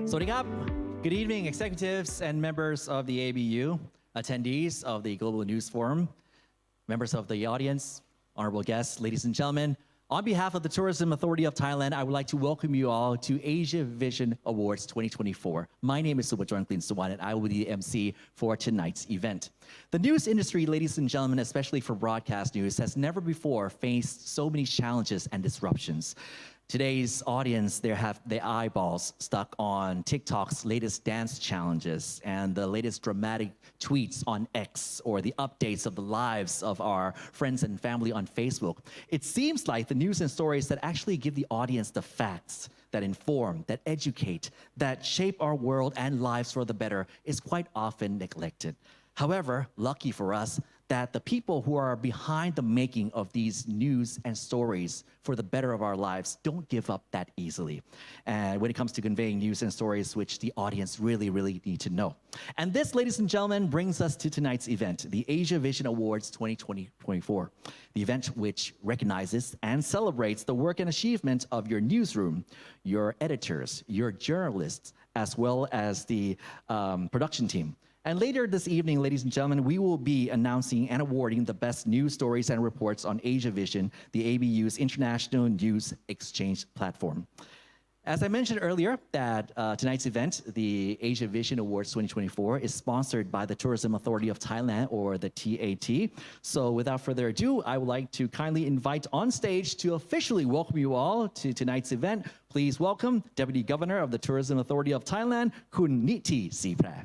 Sawasdee Good evening, executives and members of the ABU, attendees of the Global News Forum, members of the audience, honorable guests, ladies and gentlemen. On behalf of the Tourism Authority of Thailand, I would like to welcome you all to Asiavision Awards 2024. My name is Subhajoran Klinsuwan, and I will be the MC for tonight's event. The news industry, ladies and gentlemen, especially for broadcast news, has never before faced so many challenges and disruptions. Today's audience, they have their eyeballs stuck on TikTok's latest dance challenges and the latest dramatic tweets on X, or the updates of the lives of our friends and family on Facebook. It seems like the news and stories that actually give the audience the facts, that inform, that educate, that shape our world and lives for the better is quite often neglected. However, lucky for us, that the people who are behind the making of these news and stories for the better of our lives don't give up that easily. And when it comes to conveying news and stories which the audience really need to know. And this, ladies and gentlemen, brings us to tonight's event, the Asiavision Awards 2024. The event which recognizes and celebrates the work and achievement of your newsroom, your editors, your journalists, as well as the production team. And later this evening, ladies and gentlemen, we will be announcing and awarding the best news stories and reports on Asiavision, the ABU's international news exchange platform. As I mentioned earlier, that tonight's event, the Asiavision Awards 2024, is sponsored by the Tourism Authority of Thailand, or the TAT. So without further ado, I would like to kindly invite on stage to officially welcome you all to tonight's event. Please welcome Deputy Governor of the Tourism Authority of Thailand, Kun Niti Sipra.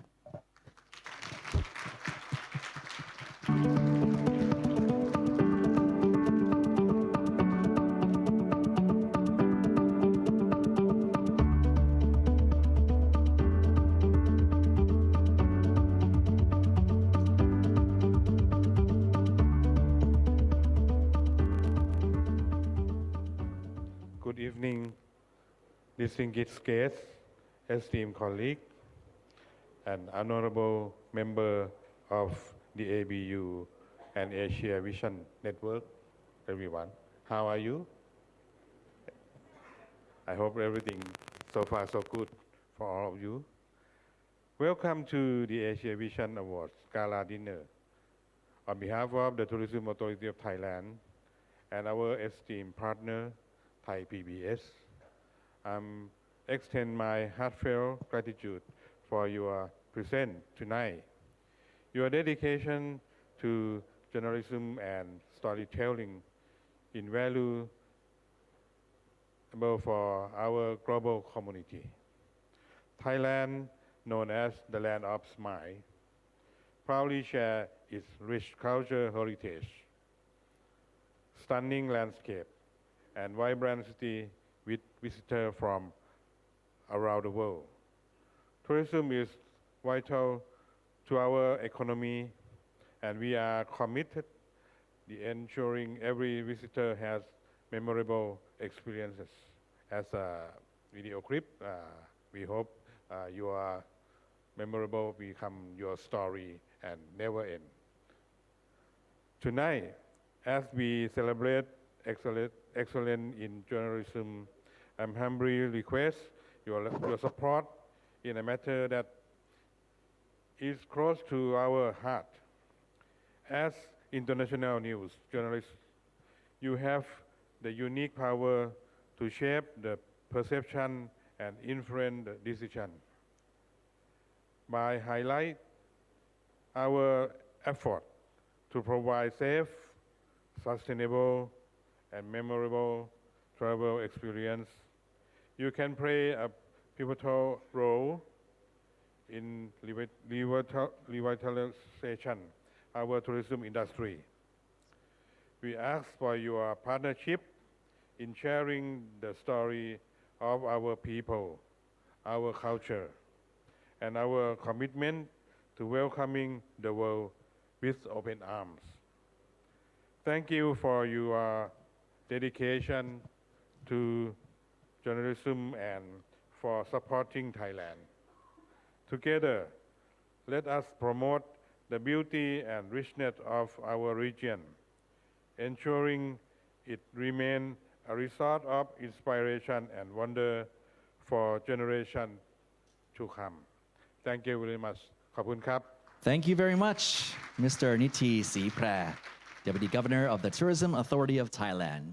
Good evening, distinguished guests, esteemed colleagues, and honorable member of the ABU and Asiavision Network, everyone. How are you? I hope everything so far so good for all of you. Welcome to the Asiavision Awards Gala Dinner. On behalf of the Tourism Authority of Thailand and our esteemed partner, Thai PBS, I extend my heartfelt gratitude for your presence tonight. Your dedication to journalism and storytelling invaluable for our global community. Thailand, known as the land of smile, proudly shares its rich cultural heritage, stunning landscape, and vibrant city with visitors from around the world. Tourism is vital to our economy, and we are committed to ensuring every visitor has memorable experiences. As a video clip, we hope your memorable become your story and never end. Tonight, as we celebrate excellence in journalism, I humbly request your support in a matter that is close to our heart. As international news journalists, you have the unique power to shape the perception and influence the decision. By highlight our effort to provide safe, sustainable, and memorable travel experience, you can play a pivotal role in revitalization our tourism industry. We ask for your partnership in sharing the story of our people, our culture, and our commitment to welcoming the world with open arms. Thank you for your dedication to journalism and for supporting Thailand. Together, let us promote the beauty and richness of our region, ensuring it remains a resort of inspiration and wonder for generations to come. Thank you very much. ขอบคุณครับ Thank you very much, Mr. Nithi Sipra, Deputy Governor of the Tourism Authority of Thailand.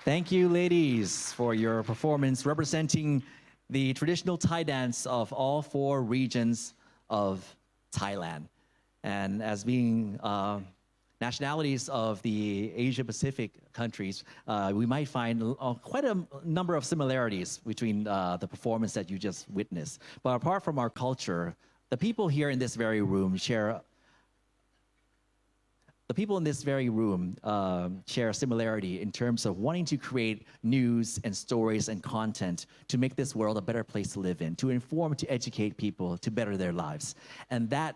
Thank you, ladies, for your performance representing the traditional Thai dance of all four regions of Thailand. And as being nationalities of the Asia Pacific countries, we might find quite a number of similarities between the performance that you just witnessed. But apart from our culture, the people here in this very room share a similarity in terms of wanting to create news and stories and content to make this world a better place to live in, to inform, to educate people, to better their lives. And that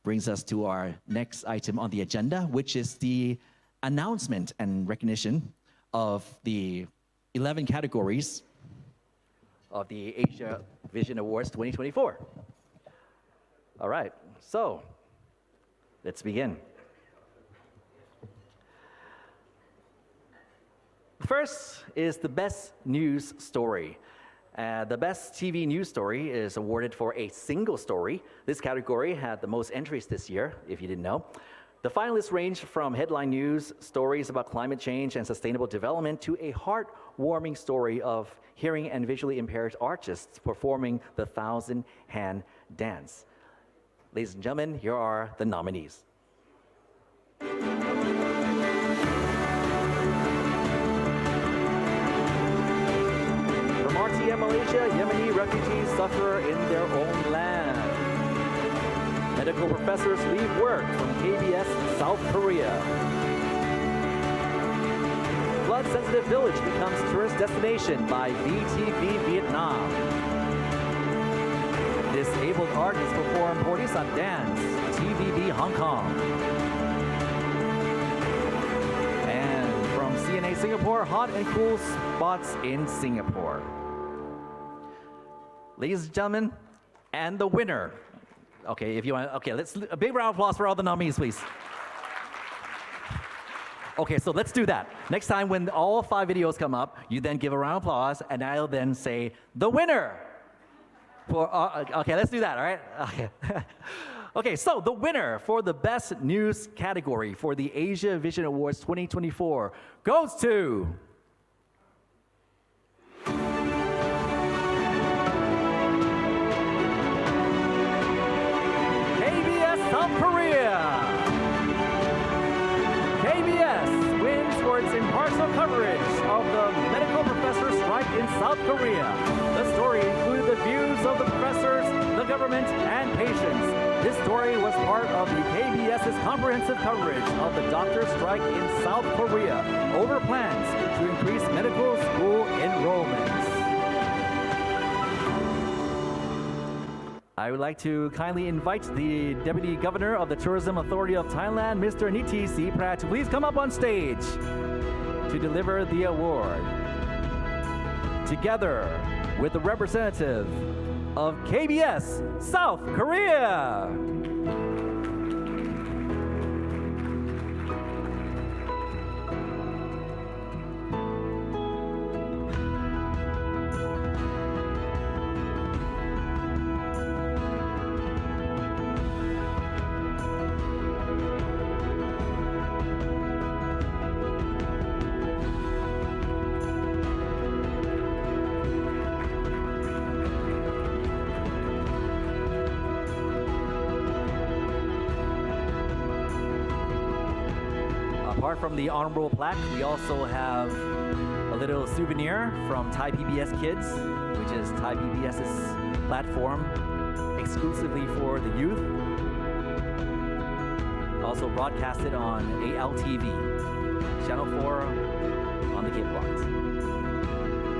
brings us to our next item on the agenda, which is the announcement and recognition of the 11 categories of the Asiavision Awards 2024. All right, so let's begin. First is the best news story. The best TV news story is awarded for a single story. This category had the most entries this year, if you didn't know. The finalists range from headline news, stories about climate change and sustainable development, to a heartwarming story of hearing and visually impaired artists performing the 1,000-hand dance. Ladies and gentlemen, here are the nominees. RTM Malaysia, Yemeni refugees suffer in their own land. Medical professors leave work from KBS South Korea. Flood-sensitive village becomes tourist destination by VTV Vietnam. Disabled artists perform Portisat dance, TVB Hong Kong. And from CNA Singapore, hot and cool spots in Singapore. Ladies and gentlemen, and the winner. Okay, if you want, okay, let's, a big round of applause for all the nominees, please. Okay, so let's do that. Next time when all 5 videos come up, you then give a round of applause, and I'll then say, the winner. Okay, let's do that, all right? Okay. Okay, so the winner for the best news category for the Asiavision Awards 2024 goes to South Korea. KBS wins for its impartial coverage of the medical professor strike in South Korea. The story included the views of the professors, the government, and patients. This story was part of the KBS's comprehensive coverage of the doctor strike in South Korea over plans to increase medical school enrollments. I would like to kindly invite the Deputy Governor of the Tourism Authority of Thailand, Mr. Niti Siprat, to please come up on stage to deliver the award. Together with the representative of KBS South Korea. Apart from the honorable plaque, we also have a little souvenir from Thai PBS Kids, which is Thai PBS's platform exclusively for the youth. Also broadcasted on ALTV, Channel 4 on the Kid Blocks.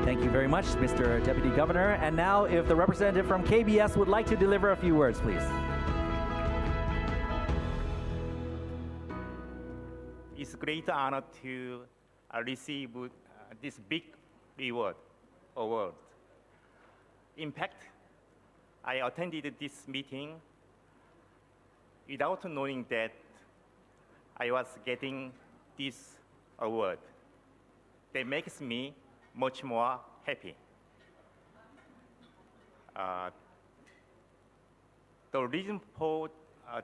Thank you very much, Mr. Deputy Governor. And now, if the representative from KBS would like to deliver a few words, please. It's a great honor to receive this big award. In fact, I attended this meeting without knowing that I was getting this award. That makes me much more happy. The reason for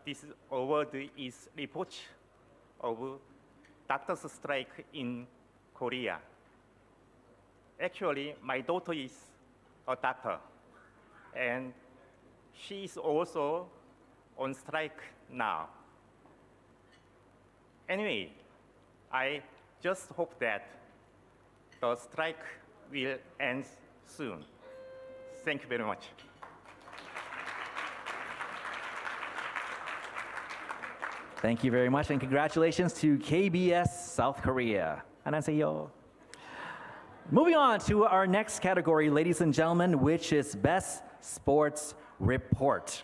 this award is report of doctors' strike in Korea. Actually, my daughter is a doctor, and she is also on strike now. Anyway, I just hope that the strike will end soon. Thank you very much. Thank you very much, and congratulations to KBS South Korea. 안녕하세요. Moving on to our next category, ladies and gentlemen, which is Best Sports Report.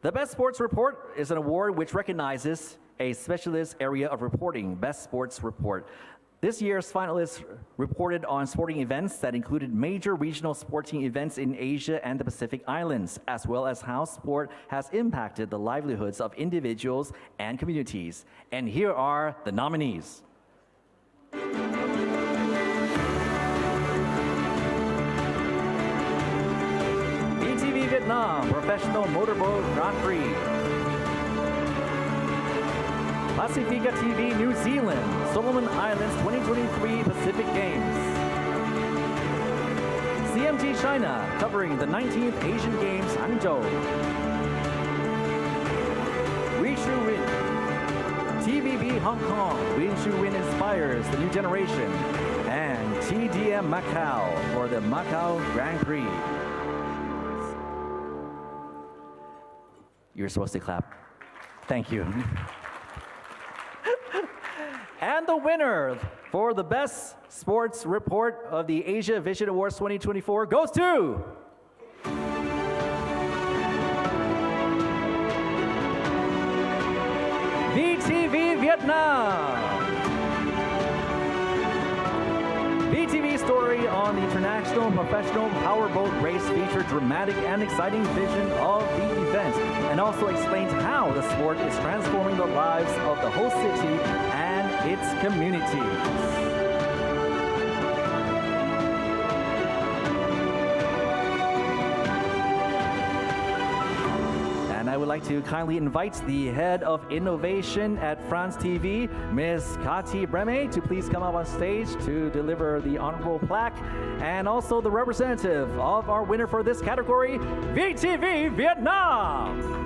The Best Sports Report is an award which recognizes a specialist area of reporting, Best Sports Report. This year's finalists reported on sporting events that included major regional sporting events in Asia and the Pacific Islands, as well as how sport has impacted the livelihoods of individuals and communities. And here are the nominees. BTV Vietnam Professional Motorboat Grand Prix. Pacifica TV New Zealand Solomon Islands 2023 Pacific Games. CMT China covering the 19th Asian Games Hangzhou. Wee Shu Win. TVB Hong Kong Wee Shu Win inspires the new generation. And TDM Macau for the Macau Grand Prix. You're supposed to clap. Thank you. And the winner for the Best Sports Report of the Asiavision Awards 2024 goes to VTV Vietnam. VTV's story on the International Professional Powerboat Race featured dramatic and exciting vision of the event and also explained how the sport is transforming the lives of the whole city and its communities. And I would like to kindly invite the head of innovation at France TV, Ms. Kati Breme, to please come up on stage to deliver the honorable plaque, and also the representative of our winner for this category, VTV Vietnam.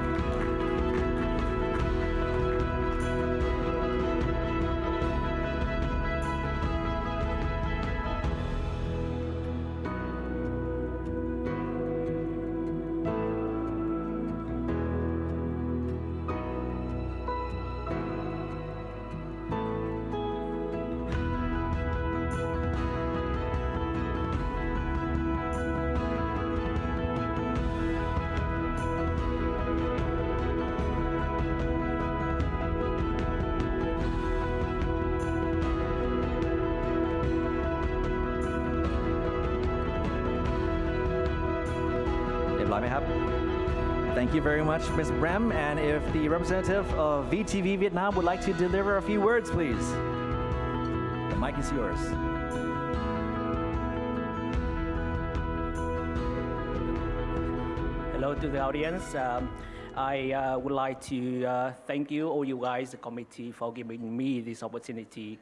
Thank you very much, Ms. Brem. And if the representative of VTV Vietnam would like to deliver a few words, please. The mic is yours. Hello to the audience. I would like to thank you, all you guys, the committee, for giving me this opportunity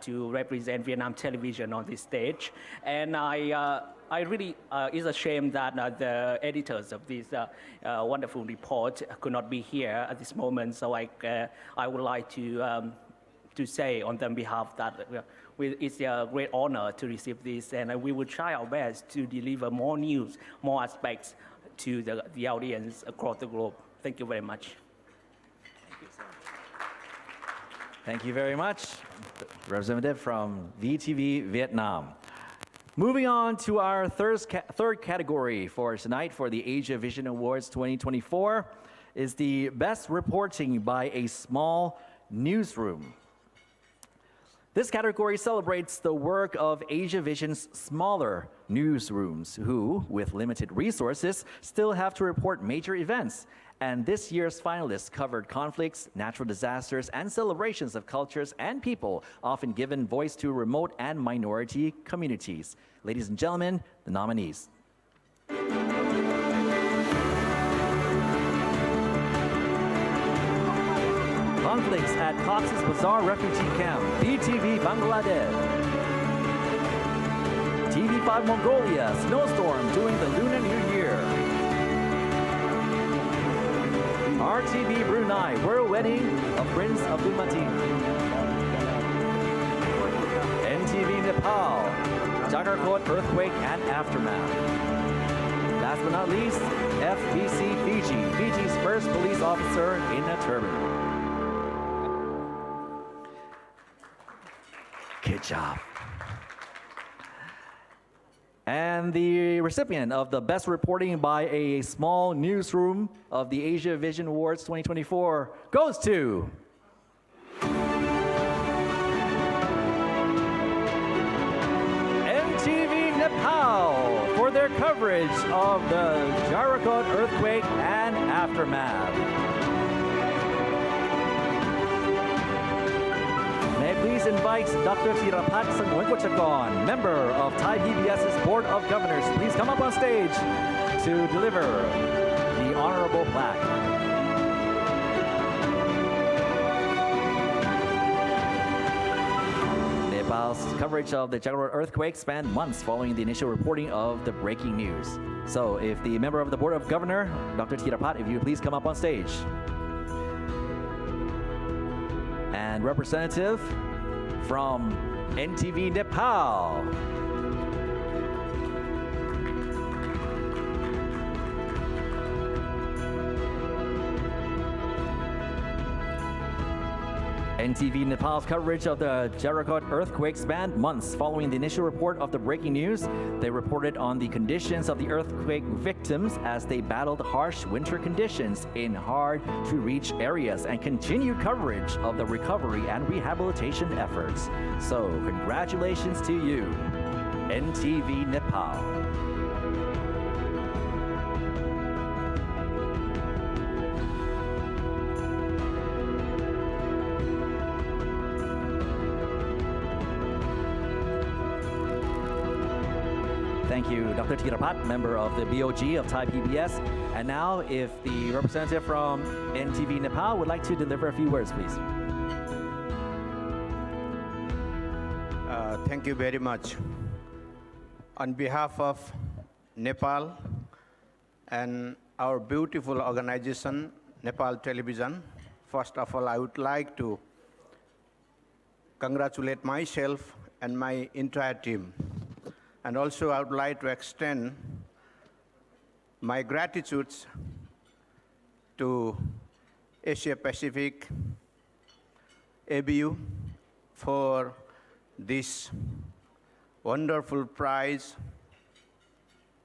to represent Vietnam television on this stage. And I really, it's a shame that the editors of this wonderful report could not be here at this moment. So I would like to say on their behalf that it's a great honor to receive this, and we will try our best to deliver more news, more aspects to the audience across the globe. Thank you very much. Thank you very much, representative from VTV Vietnam. Moving on to our third category for tonight for the Asiavision Awards 2024 is the Best Reporting by a Small Newsroom. This category celebrates the work of Asiavision's smaller newsrooms who, with limited resources, still have to report major events. And this year's finalists covered conflicts, natural disasters, and celebrations of cultures and people, often given voice to remote and minority communities. Ladies and gentlemen, the nominees. Conflicts at Cox's Bazar Refugee Camp, BTV Bangladesh. TV5 Mongolia, snowstorm during the Lunar New Year. RTV Brunei, royal wedding of Prince Abdulmatin. NTV Nepal, Jakarta earthquake and aftermath. Last but not least, FBC Fiji, Fiji's first police officer in a turban. Good job. And the recipient of the best reporting by a small newsroom of the Asiavision Awards 2024 goes to NTV Nepal for their coverage of the Jarakot earthquake and aftermath. May I please invite Dr. Thirapat Sangwankochakon, member of Thai PBS's Board of Governors, please come up on stage to deliver the honorable plaque. Nepal's coverage of the Jakarta earthquake spanned months following the initial reporting of the breaking news. So if the member of the Board of Governor, Dr. Thirapat, if you please come up on stage. And representative from NTV Nepal. NTV Nepal's coverage of the Jarakot earthquake spanned months following the initial report of the breaking news. They reported on the conditions of the earthquake victims as they battled harsh winter conditions in hard-to-reach areas and continued coverage of the recovery and rehabilitation efforts. So, congratulations to you, NTV Nepal. Thank you, Dr. Thirapat, member of the BOG of Thai PBS. And now, if the representative from NTV Nepal would like to deliver a few words, please. Thank you very much. On behalf of Nepal and our beautiful organization, Nepal Television, first of all, I would like to congratulate myself and my entire team. And also, I would like to extend my gratitudes to Asia Pacific ABU for this wonderful prize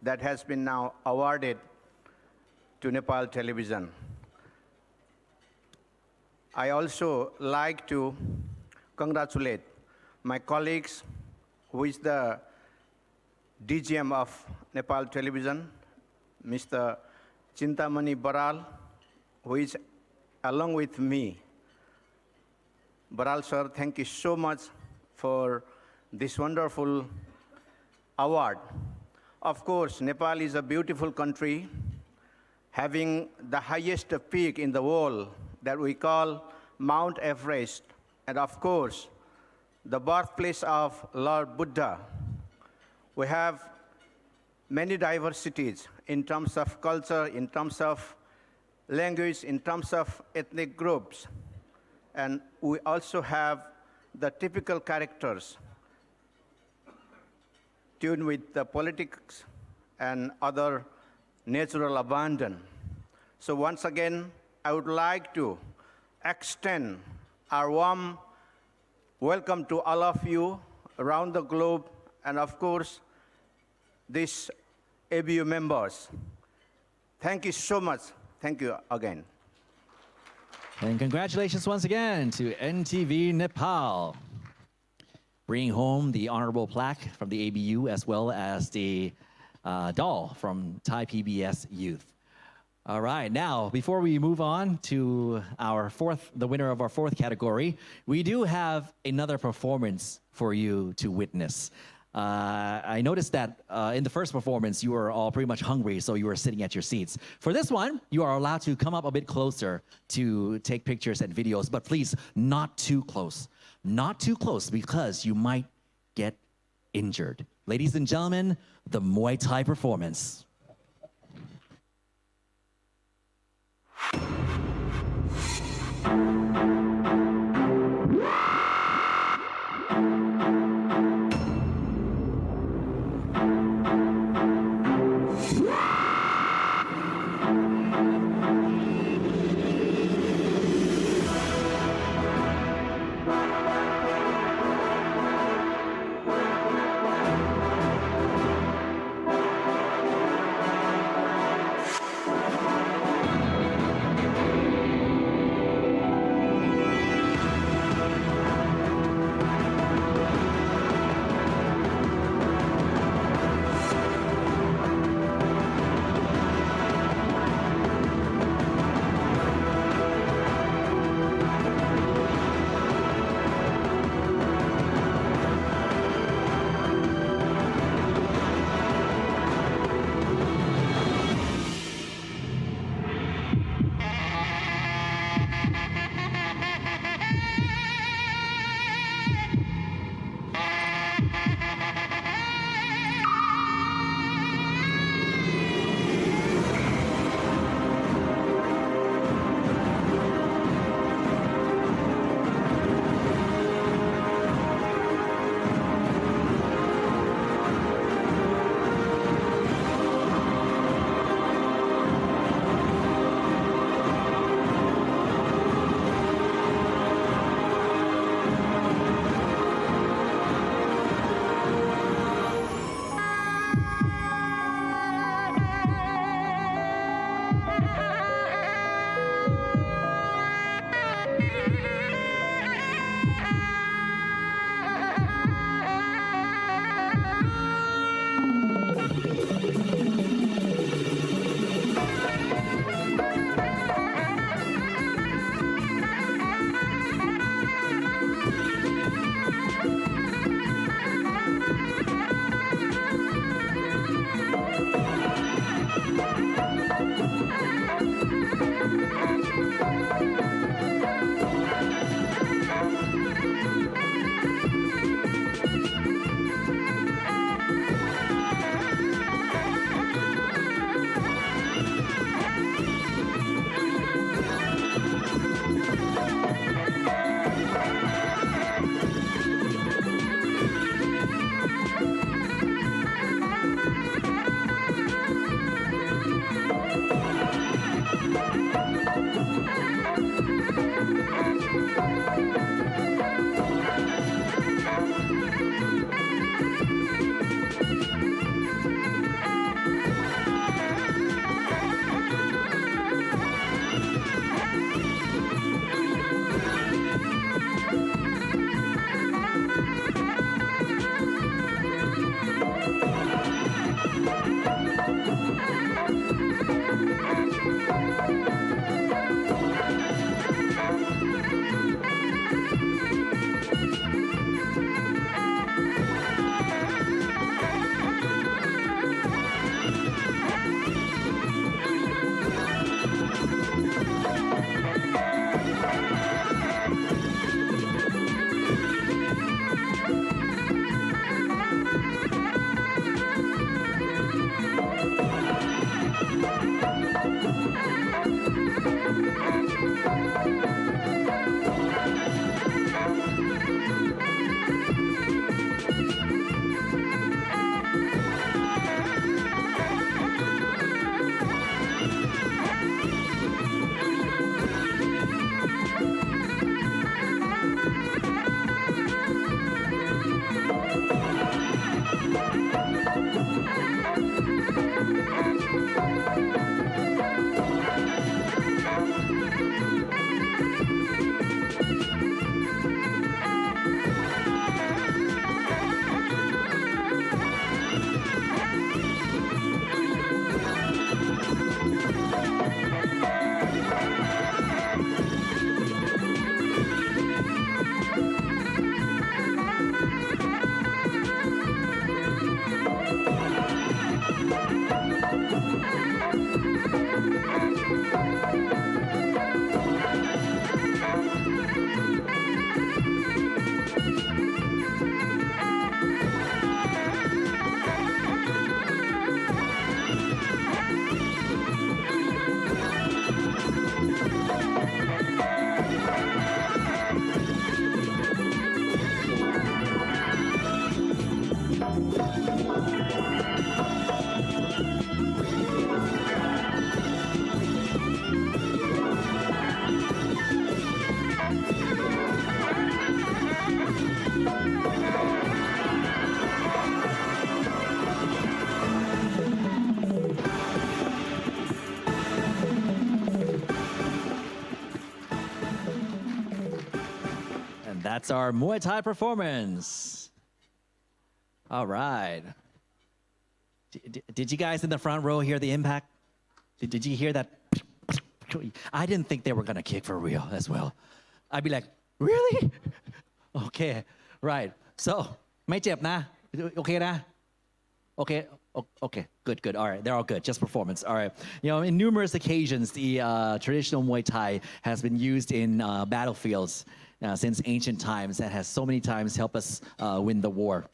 that has been now awarded to Nepal Television. I also like to congratulate my colleagues, who is the DGM of Nepal Television, Mr. Chintamani Baral, who is along with me. Baral sir, thank you so much for this wonderful award. Of course, Nepal is a beautiful country, having the highest peak in the world that we call Mount Everest, and of course, the birthplace of Lord Buddha. We have many diversities in terms of culture, in terms of language, in terms of ethnic groups. And we also have the typical characters tuned with the politics and other natural abandon. So once again, I would like to extend our warm welcome to all of you around the globe, and of course, these ABU members. Thank you so much. Thank you again. And congratulations once again to NTV Nepal, bringing home the honorable plaque from the ABU as well as the doll from Thai PBS Youth. All right, now, before we move on to the winner of our fourth category, we do have another performance for you to witness. I noticed that in the first performance, you were all pretty much hungry, so you were sitting at your seats. For this one, you are allowed to come up a bit closer to take pictures and videos, but please, not too close. Not too close, because you might get injured. Ladies and gentlemen, the Muay Thai performance. That's our Muay Thai performance. All right. Did you guys in the front row hear the impact? Did you hear that? I didn't think they were going to kick for real as well. I'd be like, really? Okay, right. So, ไม่เจ็บนะ Okay นะ Okay, good. All right, they're all good. Just performance. All right. You know, in numerous occasions, the traditional Muay Thai has been used in battlefields since ancient times and has so many times helped us win the war.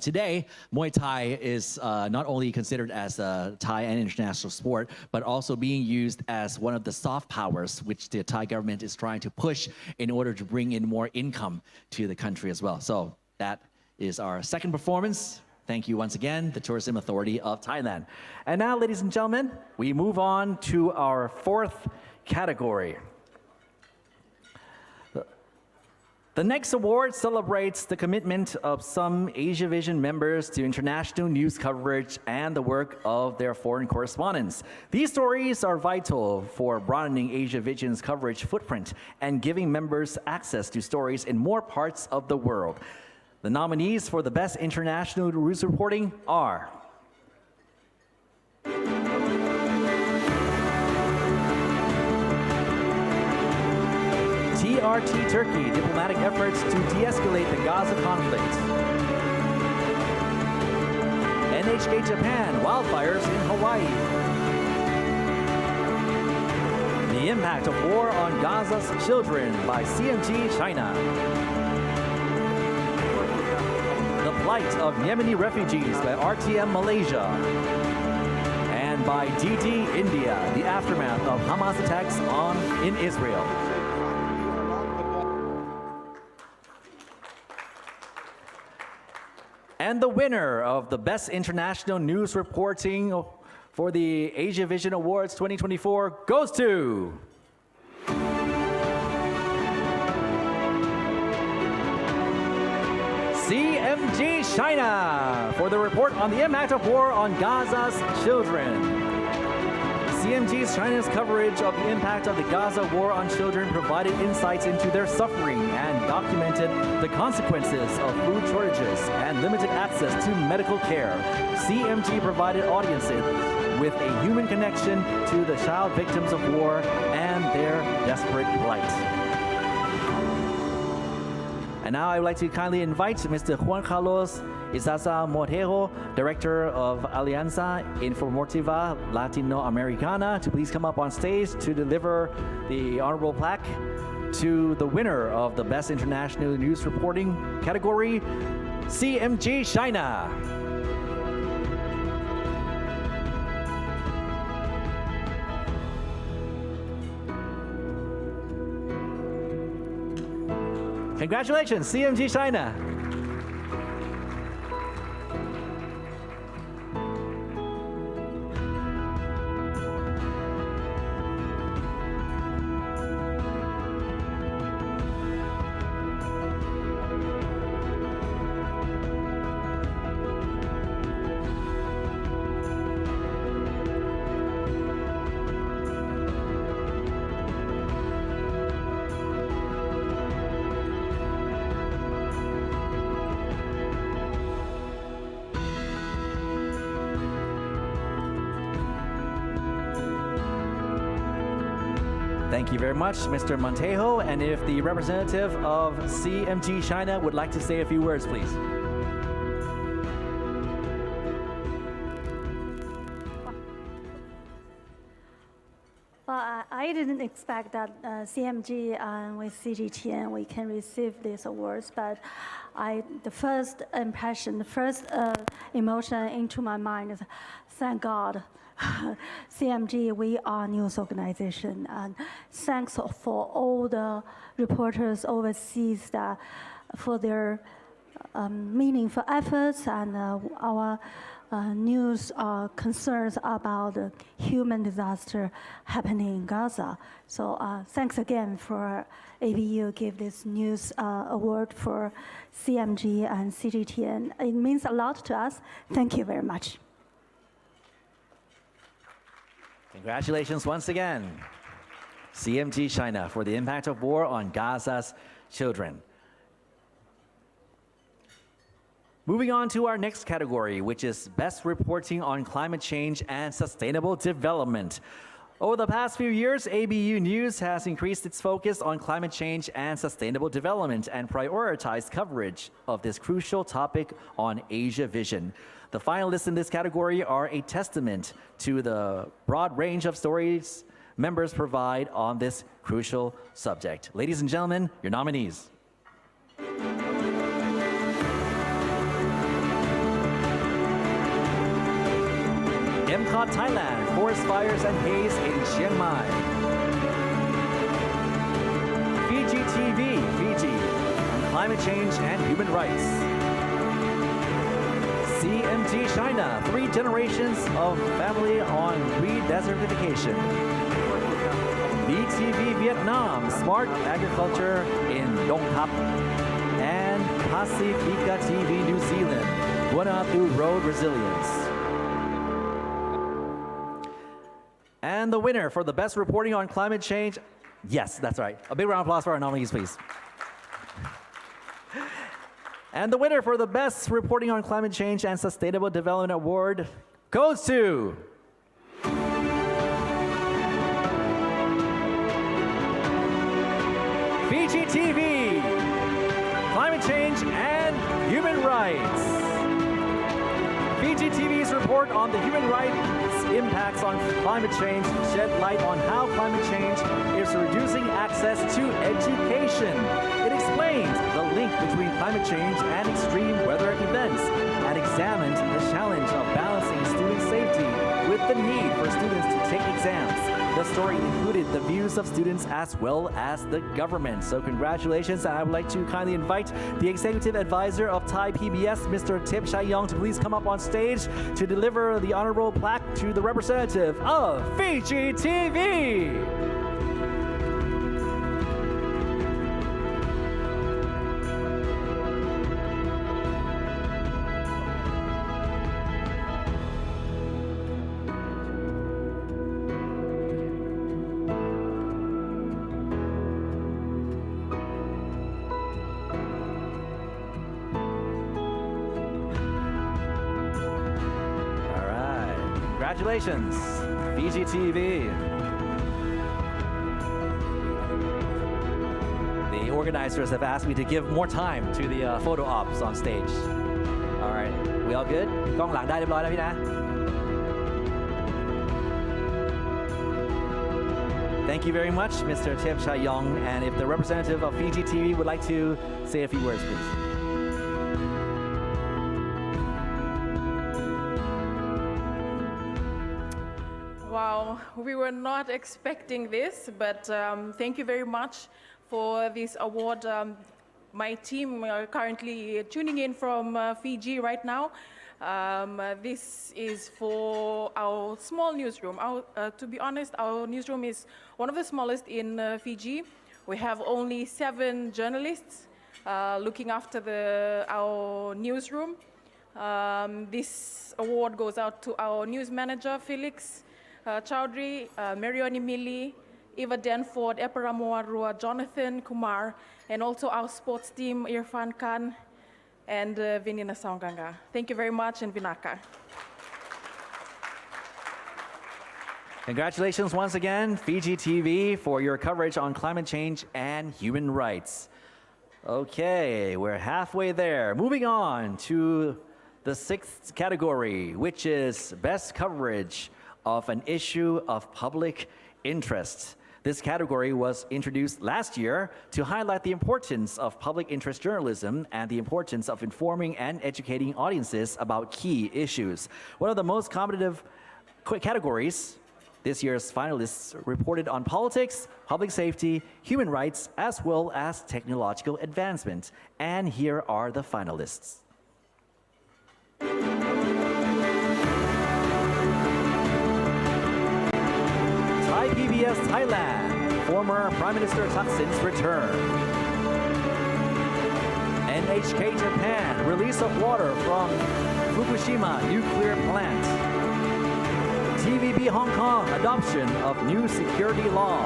Today, Muay Thai is not only considered as a Thai and international sport, but also being used as one of the soft powers which the Thai government is trying to push in order to bring in more income to the country as well. So that is our second performance. Thank you once again, the Tourism Authority of Thailand. And now, ladies and gentlemen, we move on to our fourth category. The next award celebrates the commitment of some Asiavision members to international news coverage and the work of their foreign correspondents. These stories are vital for broadening Asiavision's coverage footprint and giving members access to stories in more parts of the world. The nominees for the Best International News Reporting are TRT Turkey, diplomatic efforts to de-escalate the Gaza conflict. NHK Japan, wildfires in Hawaii. The impact of war on Gaza's children by CMG China. The plight of Yemeni refugees by RTM Malaysia. And by DD India, the aftermath of Hamas attacks in Israel. And the winner of the Best International News Reporting for the Asiavision Awards 2024 goes to CMG China for the report on the impact of war on Gaza's children. CMG's China's coverage of the impact of the Gaza war on children provided insights into their suffering and documented the consequences of food shortages and limited access to medical care. CMG provided audiences with a human connection to the child victims of war and their desperate plight. And now I would like to kindly invite Mr. Juan Carlos Izaza Montejo, Director of Alianza Informativa Latinoamericana, to please come up on stage to deliver the honorable plaque to the winner of the Best International News Reporting category, CMG China. Congratulations, CMG China. Thank you very much, Mr. Montejo. And if the representative of CMG China would like to say a few words, please. Well, I didn't expect that CMG and with CGTN we can receive these awards, but the first impression, the first emotion into my mind is, thank God, CMG, we are a news organization, and thanks for all the reporters overseas that for their meaningful efforts and our news concerns about the human disaster happening in Gaza. So thanks again for ABU give this news award for CMG and CGTN. It means a lot to us. Thank you very much. Congratulations once again, CMG China, for the impact of war on Gaza's children. Moving on to our next category, which is Best Reporting on Climate Change and Sustainable Development. Over the past few years, ABU News has increased its focus on climate change and sustainable development and prioritized coverage of this crucial topic on Asiavision. The finalists in this category are a testament to the broad range of stories members provide on this crucial subject. Ladies and gentlemen, your nominees. MCOT Thailand, forest fires and haze in Chiang Mai. Fiji TV, Fiji, on climate change and human rights. CMT China, 3 generations of family on re-desertification. BTV Vietnam, smart agriculture in Dong Thap. And Pacifica TV New Zealand, Vanuatu road resilience. And the winner for the best reporting on climate change, yes, that's right. A big round of applause for our nominees, please. And the winner for the best reporting on climate change and sustainable development award goes to Fiji TV, climate change and human rights. Fiji TV's report on the human rights impacts on climate change shed light on how climate change is reducing access to education. It explains the link between climate change and extreme weather events and examined the challenge of balancing student safety with the need for students to take exams. The story included the views of students as well as the government. So congratulations, and I would like to kindly invite the Executive Advisor of Thai PBS, Mr. Tip Chai Yong, to please come up on stage to deliver the honorable plaque to the representative of Fiji TV. Congratulations, Fiji TV. The organizers have asked me to give more time to the photo ops on stage. All right, we all good? กล้องหลังได้เรียบร้อยแล้วพี่นะ Thank you very much, Mr. Tip Chai Yong. And if the representative of Fiji TV would like to say a few words, please. Wow, we were not expecting this, but thank you very much for this award. My team are currently tuning in from Fiji right now. This is for our small newsroom. To be honest, our newsroom is one of the smallest in Fiji. We have only 7 journalists looking after our newsroom. This award goes out to our news manager, Felix Chowdhury, Marioni Mili, Eva Danford, Eparamoarua, Jonathan Kumar, and also our sports team, Irfan Khan and Vinina Saunganga. Thank you very much, and Vinaka. Congratulations once again, Fiji TV, for your coverage on climate change and human rights. Okay, we're halfway there. Moving on to the 6th category, which is best coverage of an issue of public interest. This category was introduced last year to highlight the importance of public interest journalism and the importance of informing and educating audiences about key issues. One of the most competitive categories, this year's finalists reported on politics, public safety, human rights, as well as technological advancement. And here are the finalists. Thai PBS Thailand, former Prime Minister Thaksin's return. NHK Japan, release of water from Fukushima nuclear plant. TVB Hong Kong, adoption of new security law.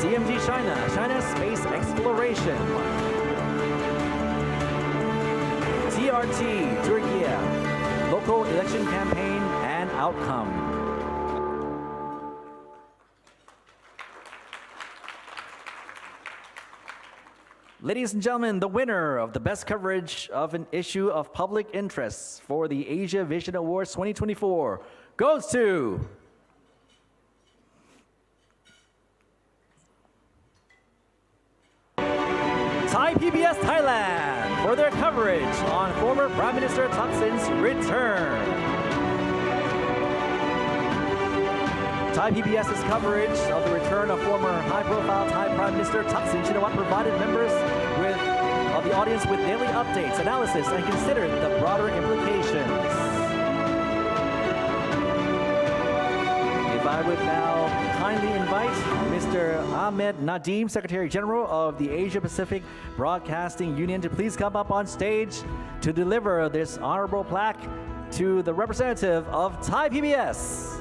CMG China, China's space exploration. PRT Turkey Local Election Campaign and Outcome. Ladies and gentlemen, the winner of the best coverage of an issue of public interest for the Asiavision Awards 2024 goes to Thai PBS Thailand for their coverage on former Prime Minister Thaksin's return. Thai PBS's coverage of the return of former high-profile Thai Prime Minister Thaksin Shinawatra provided members of the audience with daily updates, analysis, and considered the broader implications. If I would now kindly invite Mr. Ahmed Nadeem, Secretary General of the Asia Pacific Broadcasting Union, to please come up on stage to deliver this honorable plaque to the representative of Thai PBS.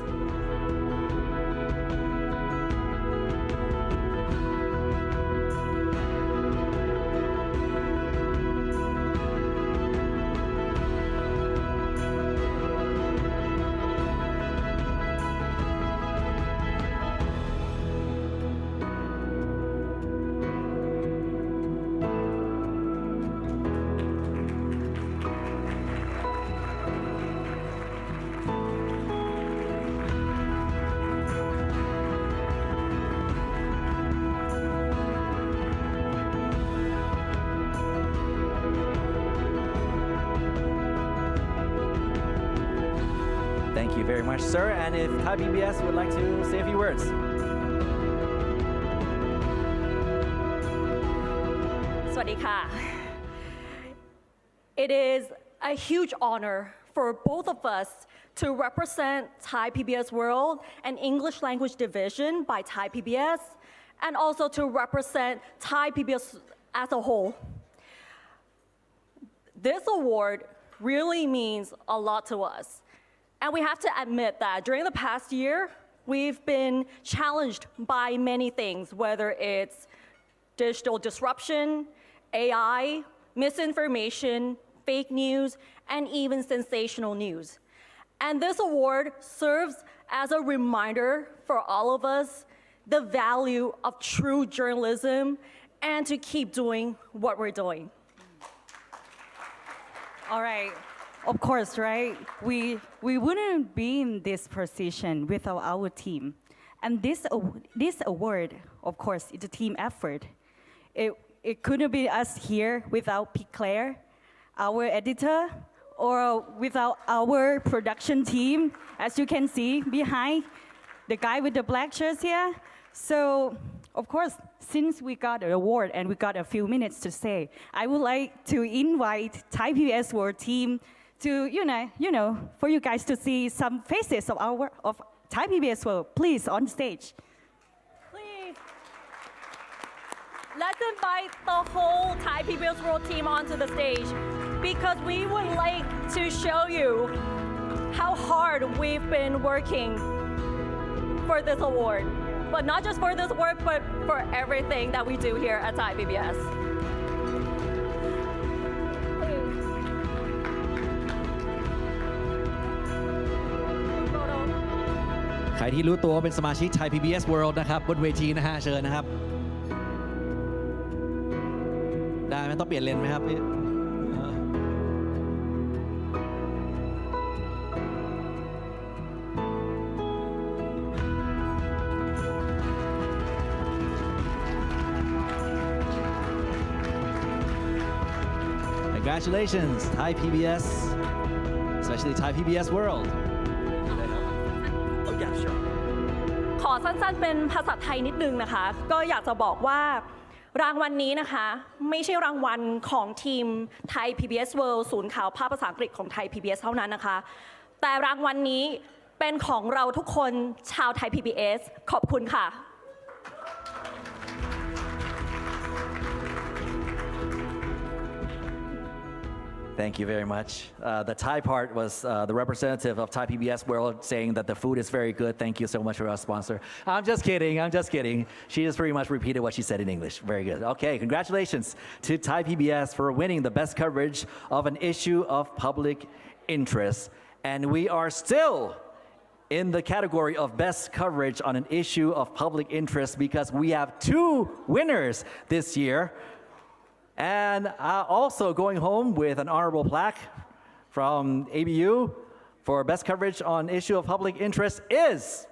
Thank you very much, sir. And if Thai PBS would like to say a few words. It is a huge honor for both of us to represent Thai PBS World and English Language Division by Thai PBS, and also to represent Thai PBS as a whole. This award really means a lot to us. And we have to admit that during the past year, we've been challenged by many things, whether it's digital disruption, AI, misinformation, fake news, and even sensational news. And this award serves as a reminder for all of us the value of true journalism and to keep doing what we're doing. All right. Of course, right? We wouldn't be in this position without our team. And this award, of course, is a team effort. It couldn't be us here without P. Claire, our editor, or without our production team, as you can see behind the guy with the black shirts here. So, of course, since we got an award and we got a few minutes to say, I would like to invite Thai PBS World team to, for you guys to see some faces of Thai PBS World. Please, on stage. Please. Let's invite the whole Thai PBS World team onto the stage because we would like to show you how hard we've been working for this award. But not just for this award, but for everything that we do here at Thai PBS. ใครที่รู้ตัวเป็นสมาชิก Thai PBS World นะครับบนเวทีนะฮะเชิญนะครับได้ไหมต้องเปลี่ยนเลนไหมครับพี่ Congratulations, Thai PBS, especially Thai PBS World. ขอสั้นๆเป็นภาษาไทยนิดนึงนะคะ ก็อยากจะบอกว่ารางวัลนี้นะคะไม่ใช่รางวัลของทีมไทย PBS World ศูนย์ข่าวภาคภาษาอังกฤษของไทย PBS เท่านั้นนะคะ แต่รางวัลนี้เป็นของเราทุกคนชาวไทย PBS ขอบคุณค่ะ Thank you very much. The Thai part was the representative of Thai PBS World saying that the food is very good. Thank you so much for our sponsor. I'm just kidding. I'm just kidding. She just pretty much repeated what she said in English. Very good. Okay, congratulations to Thai PBS for winning the best coverage of an issue of public interest. And we are still in the category of best coverage on an issue of public interest because we have 2 winners this year. And also going home with an honorable plaque from ABU for best coverage on issue of public interest is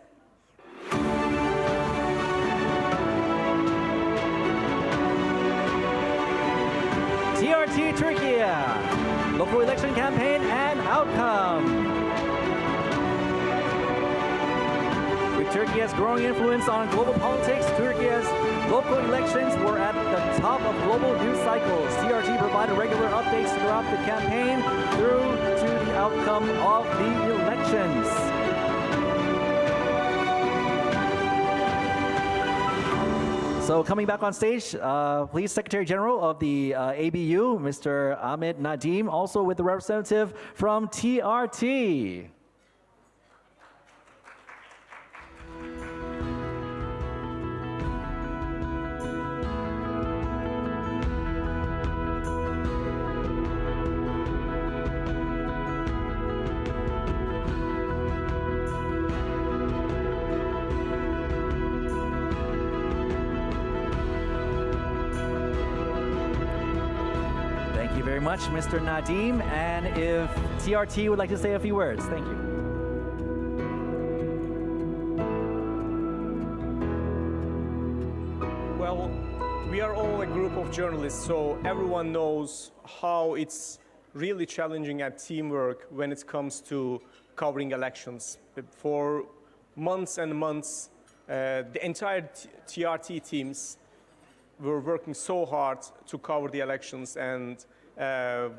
TRT Turkey, local election campaign and outcome. With Turkey's growing influence on global politics, Turkey's local elections were at the top of global news cycles. TRT provided regular updates throughout the campaign through to the outcome of the elections. So coming back on stage, please Secretary General of the ABU, Mr. Ahmed Nadim, also with the representative from TRT. Very much, Mr. Nadim, and if TRT would like to say a few words, thank you. Well, we are all a group of journalists, so everyone knows how it's really challenging at teamwork when it comes to covering elections. For months and months, the entire TRT teams were working so hard to cover the elections, and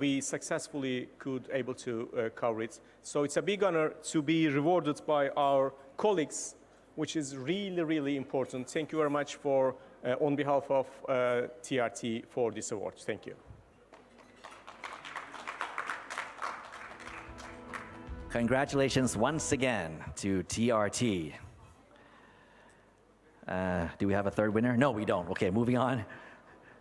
we successfully could able to cover it. So it's a big honor to be rewarded by our colleagues, which is really, really important. Thank you very much for, on behalf of TRT for this award. Thank you. Congratulations once again to TRT. Do we have a third winner? No, we don't. Okay, moving on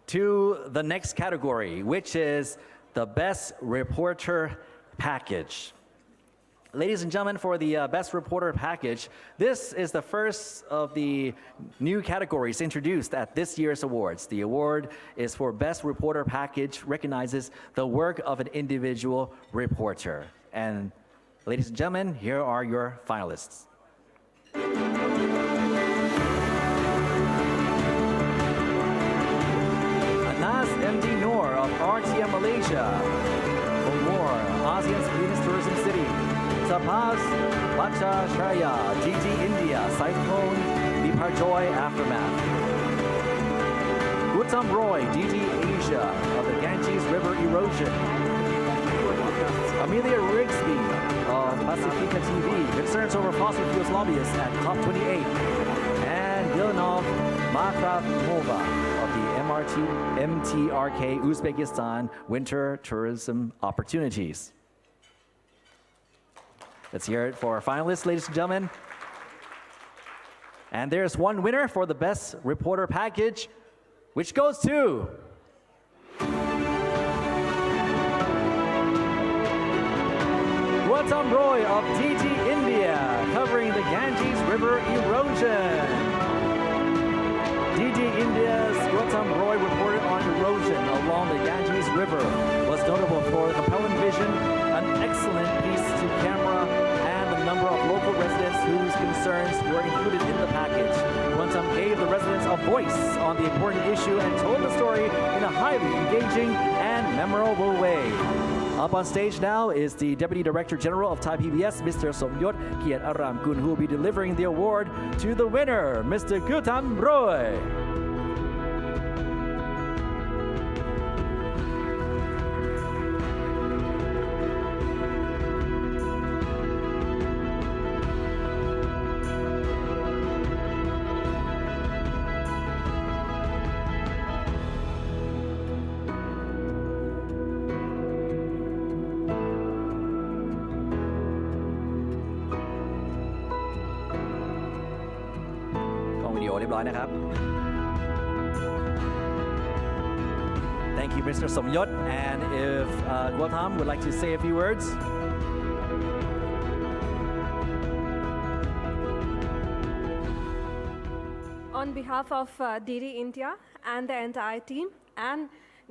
to the next category, which is the Best Reporter Package. Ladies and gentlemen, for the Best Reporter Package, this is the first of the new categories introduced at this year's awards. The award is for Best Reporter Package, recognizes the work of an individual reporter. And ladies and gentlemen, here are your finalists. MD Noor of RTM Malaysia. Umur, ASEAN's greenest tourism city. Tapaz Bacha Shraya, DG India, Cyclone Biparjoy Aftermath. Gautam Roy, DG Asia of the Ganges River Erosion. Amelia Rigsby of Pacifica TV, concerns over fossil fuels lobbyists at COP28. And Dilanov Makravova of the MTRK Uzbekistan Winter Tourism Opportunities. Let's hear it for our finalists, ladies and gentlemen. And there's one winner for the Best Reporter Package, which goes to Gautam Roy of DG India, covering the Ganges River erosion. DG India's Gautam Roy reported on erosion along the Ganges River, was notable for compelling vision, an excellent piece to camera, and the number of local residents whose concerns were included in the package. Gautam gave the residents a voice on the important issue and told the story in a highly engaging and memorable way. Up on stage now is the Deputy Director General of Thai PBS, Mr. Somyot Kiat Aramkun, who will be delivering the award to the winner, Mr. Gautam Roy. เรียบร้อยนะครับ Thank you, Mr. Somyot. And if Gautam would like to say a few words. On behalf of DD India and the entire team and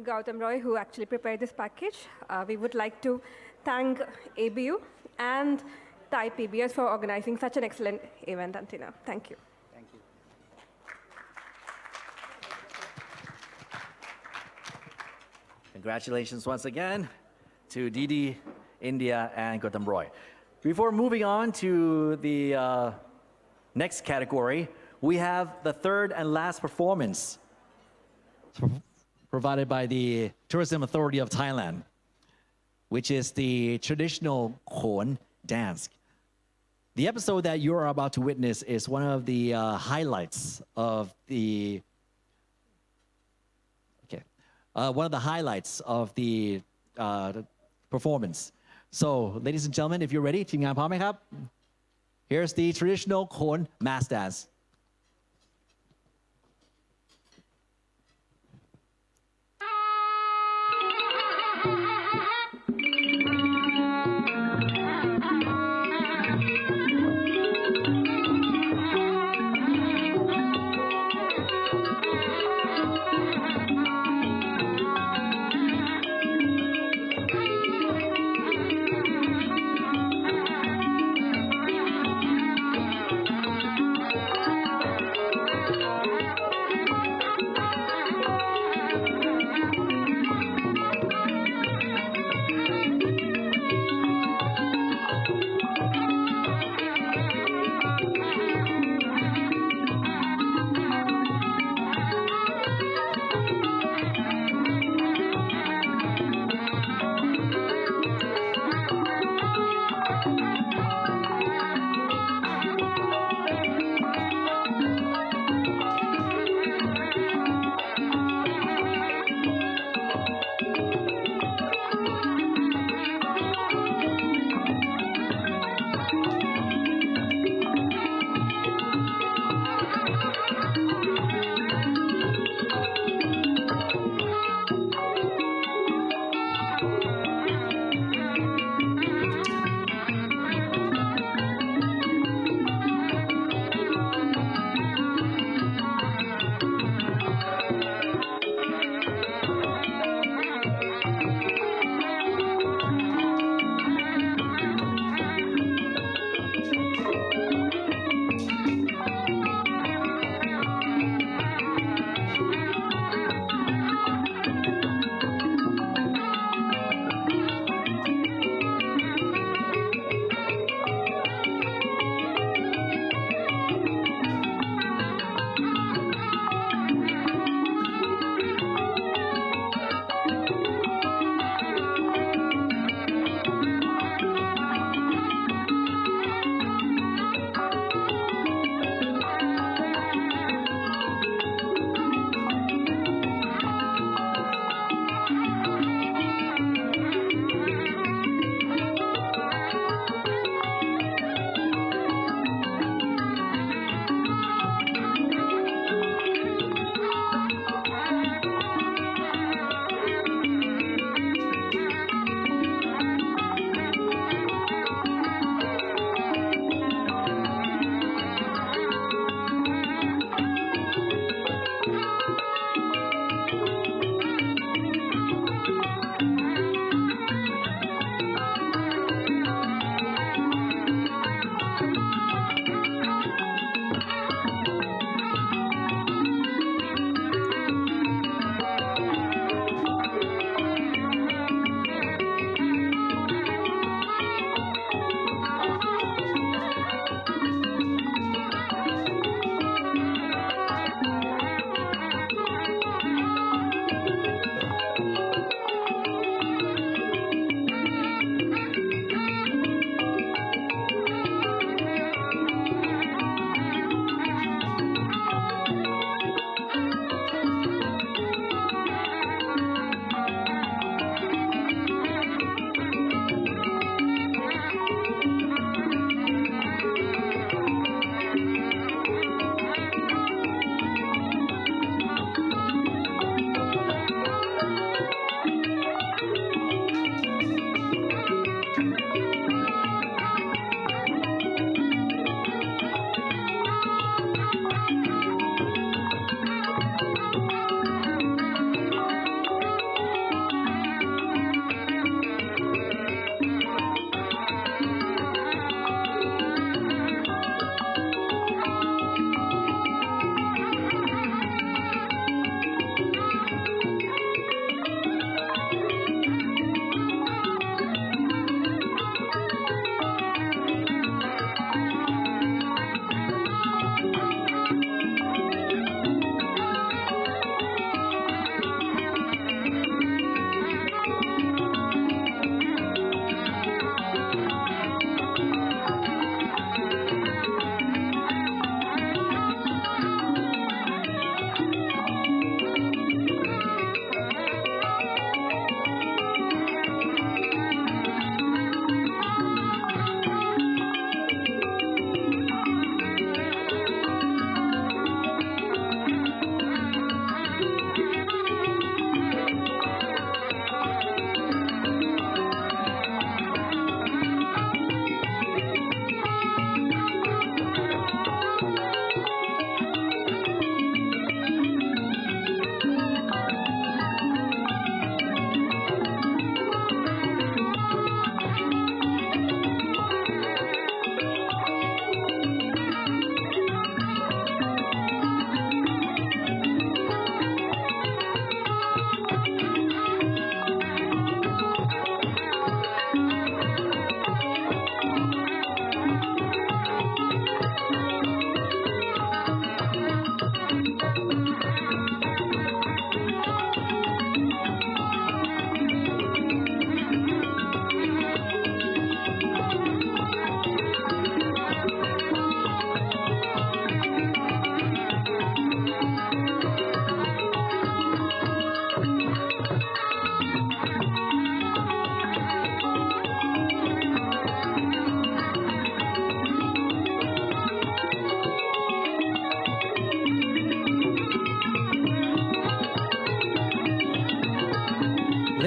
Gautam Roy, who actually prepared this package, we would like to thank ABU and Thai PBS for organizing such an excellent event until now. Thank you. Thank you. Congratulations once again to Didi, India, and Gautam Roy. Before moving on to the next category, we have the third and last performance provided by the Tourism Authority of Thailand, which is the traditional Khon dance. The episode that you're about to witness is one of the highlights of the performance. So, ladies and gentlemen, if you're ready, ทีมงานพร้อมไหมครับ? Here's the traditional Khon mass dance.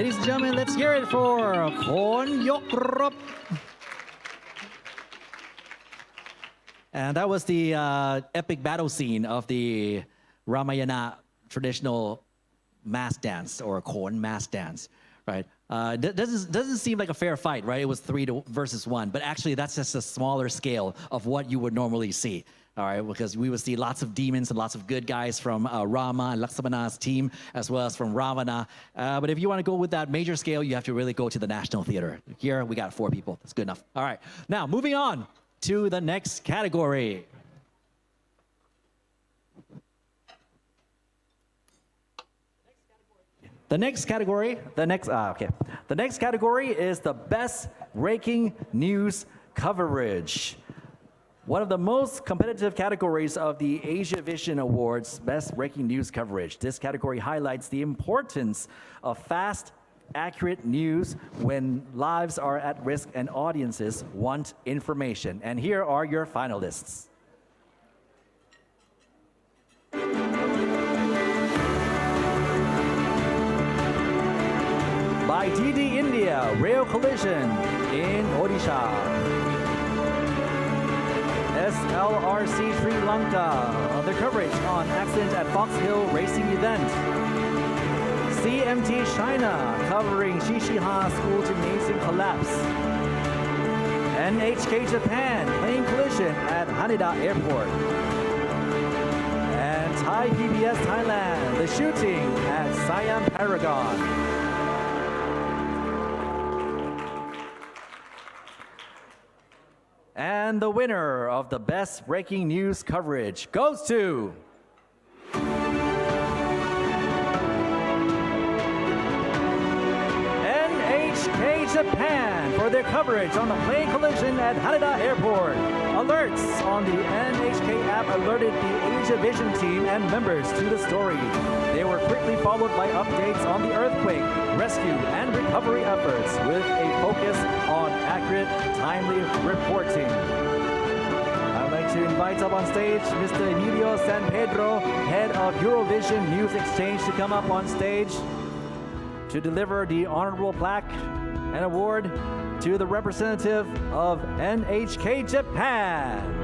Ladies and gentlemen, let's hear it for Khon Yok Rop. And that was the epic battle scene of the Ramayana traditional mass dance, or Khon mass dance, right? Doesn't seem like a fair fight, right? It was 3 versus 1, but actually that's just a smaller scale of what you would normally see. All right, because we would see lots of demons and lots of good guys from Rama and Lakshmana's team, as well as from Ravana. But if you want to go with that major scale, you have to really go to the National Theater. Here, we got 4 people. That's good enough. All right, now moving on to the next category. The next category is the best breaking news coverage. One of the most competitive categories of the Asiavision Awards, Best Breaking News Coverage. This category highlights the importance of fast, accurate news when lives are at risk and audiences want information. And here are your finalists. By DD India, rail collision in Odisha. SLRC Sri Lanka, the coverage on accident at Fox Hill racing event. CMT China, covering Shishiha School Gymnasium collapse. NHK Japan, plane collision at Haneda Airport. And Thai PBS Thailand, the shooting at Siam Paragon. And the winner of the best breaking news coverage goes to NHK Japan for their coverage on the plane collision at Haneda Airport. Alerts on the NHK app alerted the Asiavision team and members to the story. They were quickly followed by updates on the earthquake, rescue, and recovery efforts with a focus on accurate, timely reporting. I'd like to invite up on stage Mr. Emilio San Pedro, head of Eurovision News Exchange, to come up on stage to deliver the honorable plaque and award to the representative of NHK Japan.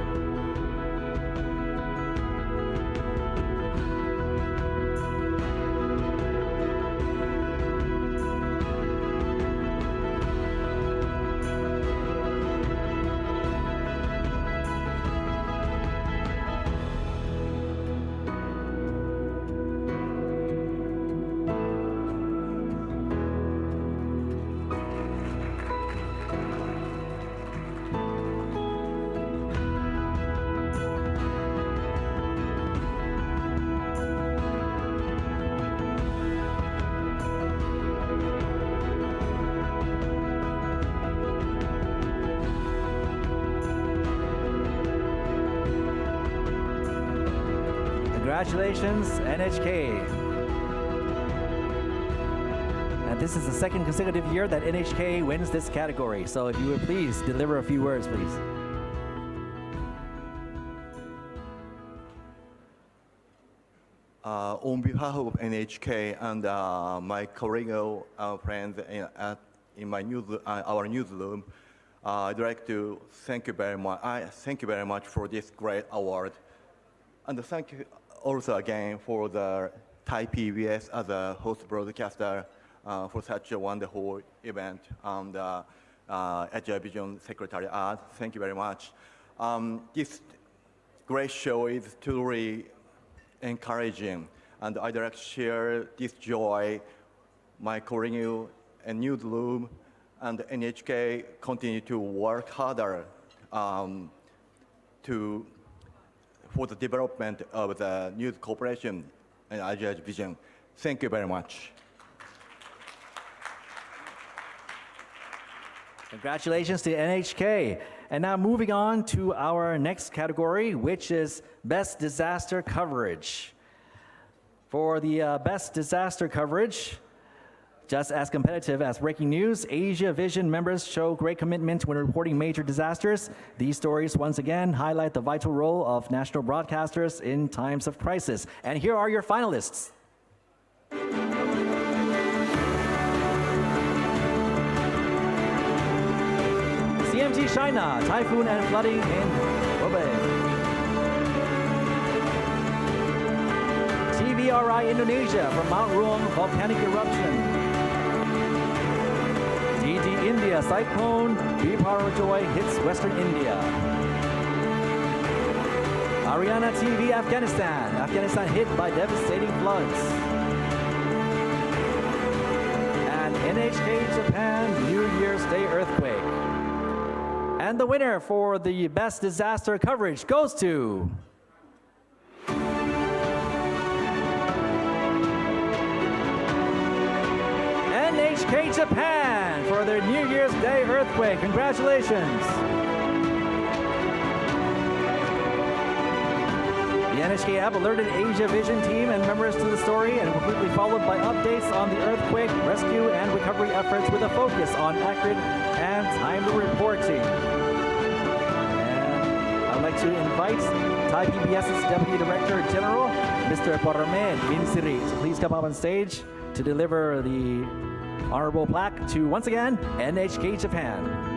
Congratulations, NHK. And this is the second consecutive year that NHK wins this category. So if you would please deliver a few words, please. On behalf of NHK and my colleague friends in our newsroom, I'd like to thank you very much. Thank you very much for this great award, and thank you also again for the Thai PBS as a host broadcaster for such a wonderful event, and Asiavision Secretariat. Thank you very much. This great show is truly encouraging, and I'd like to share this joy. My colleague and newsroom and NHK continue to work harder for the development of the news cooperation and Asiavision. Thank you very much. Congratulations to NHK. And now moving on to our next category, which is Best Disaster Coverage. For the Best Disaster Coverage, just as competitive as breaking news, Asiavision members show great commitment when reporting major disasters. These stories, once again, highlight the vital role of national broadcasters in times of crisis. And here are your finalists. CMG China, typhoon and flooding in Hubei. TVRI Indonesia from Mount Ruang volcanic eruption. DD India cyclone Biparjoy hits western India. Ariana TV Afghanistan. Afghanistan hit by devastating floods. And NHK Japan New Year's Day earthquake. And the winner for the best disaster coverage goes to NHK Japan for their New Year's Day earthquake. Congratulations. The NHK app alerted Asiavision team and members to the story and were quickly followed by updates on the earthquake, rescue, and recovery efforts with a focus on accurate and timely reporting. And I'd like to invite Thai PBS's Deputy Director General, Mr. Paramed Vinsiri, to please come up on stage to deliver the honorable plaque to, once again, NHK Japan.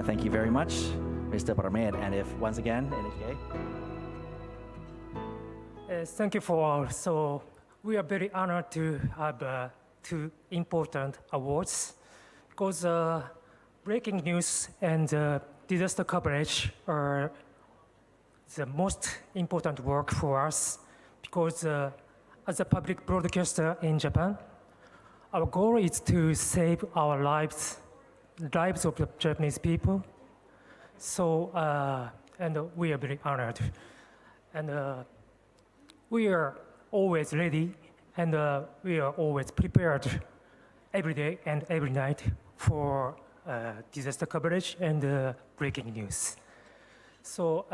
Thank you very much, Mr. Paramed. And if once again, NHK. Thank you for all. So we are very honored to have two important awards because breaking news and disaster coverage are the most important work for us because as a public broadcaster in Japan, our goal is to save our lives of the Japanese people. So, and we are very honored. And we are always ready and we are always prepared every day and every night for disaster coverage and breaking news. So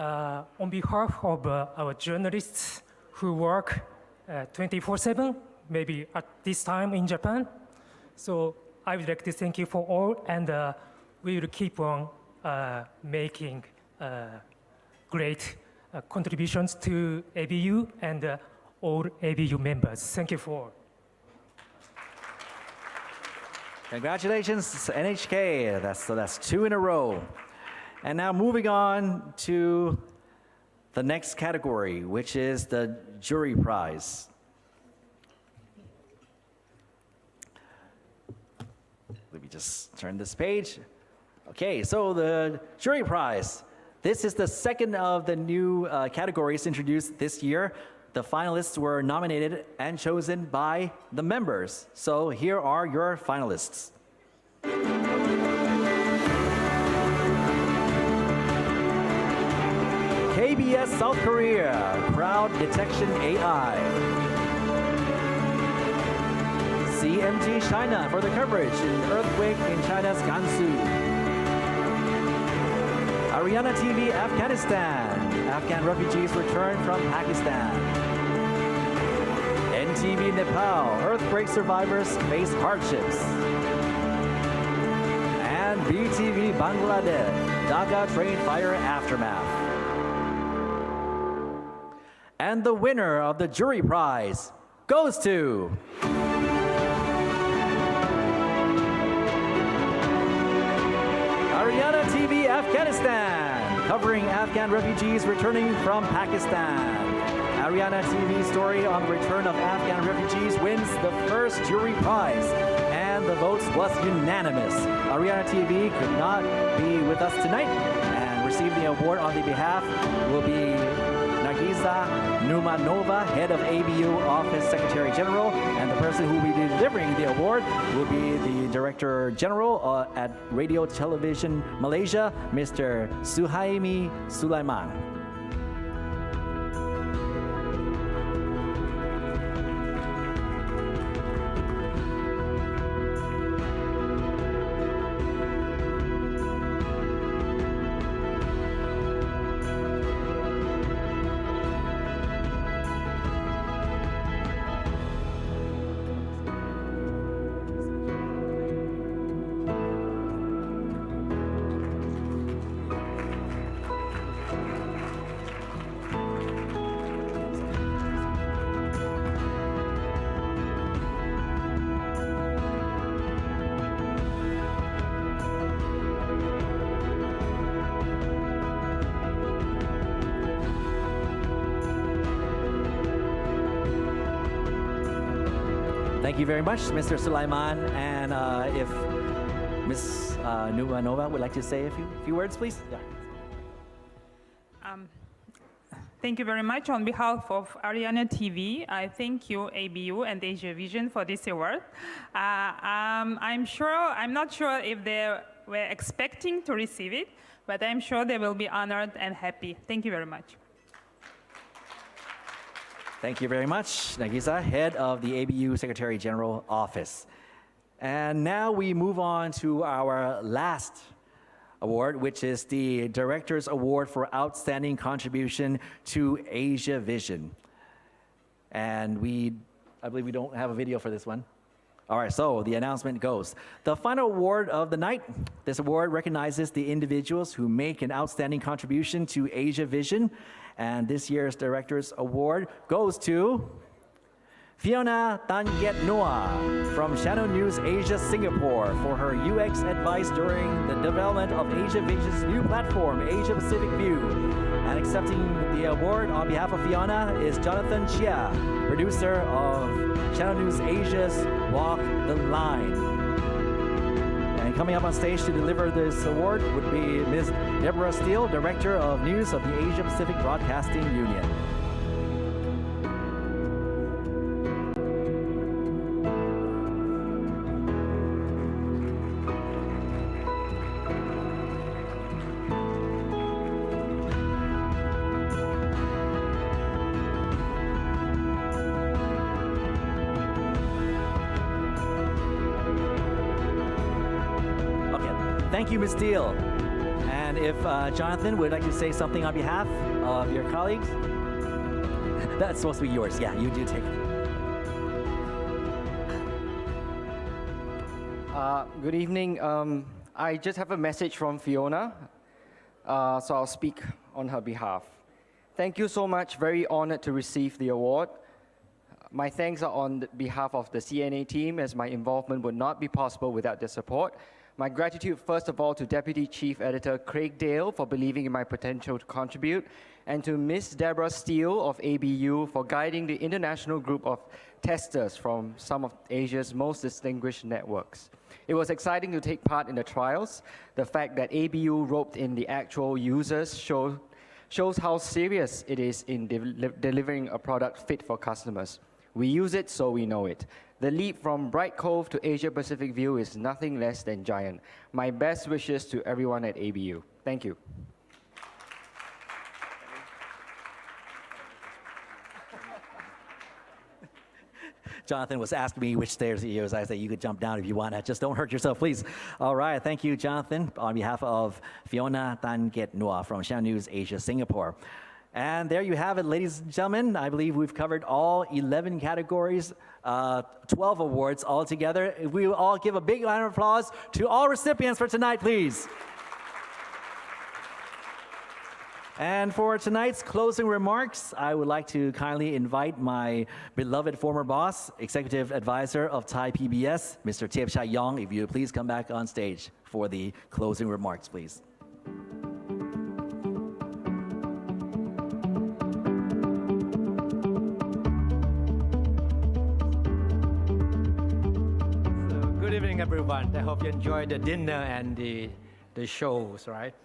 on behalf of our journalists who work 24/7, maybe at this time in Japan, so I would like to thank you for all, and we will keep on making great contributions to ABU and all ABU members. Thank you for all. Congratulations, NHK. That's two in a row. And now moving on to the next category, which is the jury prize. Let me just turn this page. Okay, so the jury prize. This is the second of the new categories introduced this year. The finalists were nominated and chosen by the members. So here are your finalists. KBS South Korea, Crowd Detection AI. CMG China for the coverage in earthquake in China's Gansu. Ariana TV Afghanistan, Afghan refugees return from Pakistan. NTV Nepal, earthquake survivors face hardships. And BTV Bangladesh, Dhaka train fire aftermath. And the winner of the jury prize goes to Ariana TV Afghanistan, covering Afghan refugees returning from Pakistan. Ariana TV story on the return of Afghan refugees wins the first jury prize, and the votes was unanimous. Ariana TV could not be with us tonight, and receiving the award on the behalf will be Nargiza Numanova, head of ABU Office Secretary General, and the person who will be delivering the award will be the Director General at Radio Television Malaysia, Mr. Suhaimi Sulaiman. Thank you very much, Mr. Sulaiman. And if Ms. Numanova would like to say a few words, please. Yeah. Thank you very much. On behalf of Ariana TV, I thank you, ABU and Asiavision, for this award. I'm not sure if they were expecting to receive it, but I'm sure they will be honored and happy. Thank you very much. Thank you very much, Nagisa, head of the ABU Secretary General Office. And now we move on to our last award, which is the Director's Award for Outstanding Contribution to Asiavision. And I believe we don't have a video for this one. All right, so the announcement goes. The final award of the night, this award recognizes the individuals who make an outstanding contribution to Asiavision. And this year's Director's Award goes to Fiona Tanget Noah from Channel News Asia Singapore for her UX advice during the development of Asiavision's new platform, Asia Pacific View. And accepting the award on behalf of Fiona is Jonathan Chia, producer of Channel News Asia's Walk the Line. And coming up on stage to deliver this award would be Ms. Deborah Steele, Director of News of the Asia Pacific Broadcasting Union. Thank you, Ms. Steele. And if Jonathan would like to say something on behalf of your colleagues, that's supposed to be yours. Yeah, you do take it. Good evening. I just have a message from Fiona, so I'll speak on her behalf. Thank you so much. Very honored to receive the award. My thanks are on behalf of the CNA team, as my involvement would not be possible without their support. My gratitude, first of all, to Deputy Chief Editor Craig Dale for believing in my potential to contribute, and to Ms. Deborah Steele of ABU for guiding the international group of testers from some of Asia's most distinguished networks. It was exciting to take part in the trials. The fact that ABU roped in the actual users shows how serious it is in delivering a product fit for customers. We use it, so we know it. The leap from Bright Cove to Asia Pacific View is nothing less than giant. My best wishes to everyone at ABU. Thank you. Jonathan was asking me which stairs he used. I said, you could jump down if you want. Just don't hurt yourself, please. All right, thank you, Jonathan, on behalf of Fiona Tanget Noah from Channel News Asia Singapore. And there you have it, ladies and gentlemen. I believe we've covered all 11 categories, 12 awards altogether. We will all give a big round of applause to all recipients for tonight, please. And for tonight's closing remarks, I would like to kindly invite my beloved former boss, Executive Advisor of Thai PBS, Mr. Tiep Chai Yong, if you would please come back on stage for the closing remarks, please. Good evening, everyone. I hope you enjoyed the dinner and the shows, right?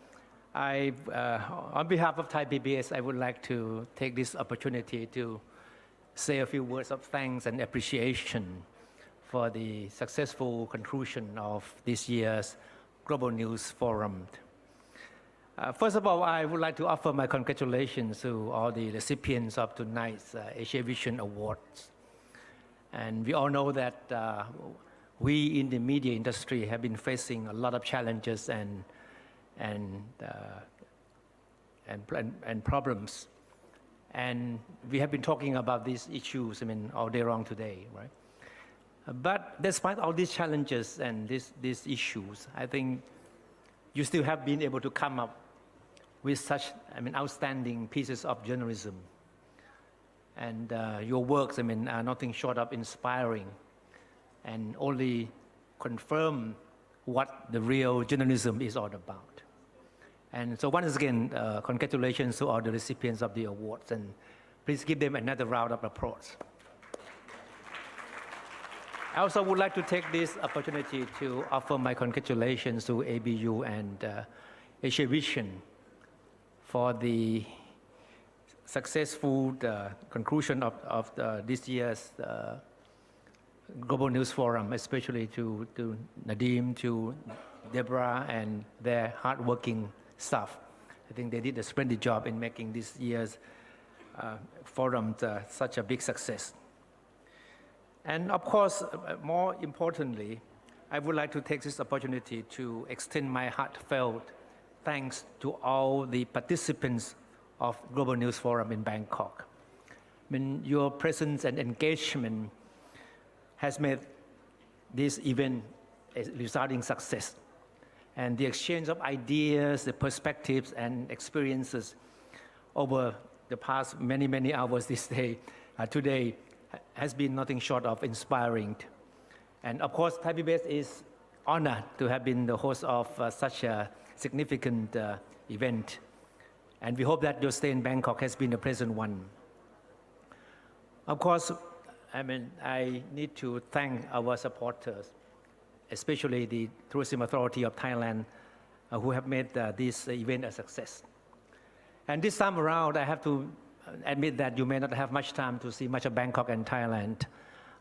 On behalf of Thai PBS, I would like to take this opportunity to say a few words of thanks and appreciation for the successful conclusion of this year's Global News Forum. First of all, I would like to offer my congratulations to all the recipients of tonight's Asiavision Awards. And we all know that we in the media industry have been facing a lot of challenges and problems. And we have been talking about these issues, all day long today, right? But despite all these challenges and these issues, I think you still have been able to come up with such, outstanding pieces of journalism. And your works, are nothing short of inspiring and only confirm what the real journalism is all about. And so once again, congratulations to all the recipients of the awards, and please give them another round of applause. I also would like to take this opportunity to offer my congratulations to ABU and Asiavision for the successful conclusion of this year's Global News Forum, especially to Nadim, to Deborah, and their hardworking staff. I think they did a splendid job in making this year's forum such a big success. And of course, more importantly, I would like to take this opportunity to extend my heartfelt thanks to all the participants of Global News Forum in Bangkok. I mean, your presence and engagement has made this event a resounding success. And the exchange of ideas, the perspectives, and experiences over the past many hours today has been nothing short of inspiring. And of course, Thai PBS is honored to have been the host of such a significant event. And we hope that your stay in Bangkok has been a pleasant one. Of course, I need to thank our supporters, especially the Tourism Authority of Thailand, who have made this event a success. And this time around, I have to admit that you may not have much time to see much of Bangkok and Thailand,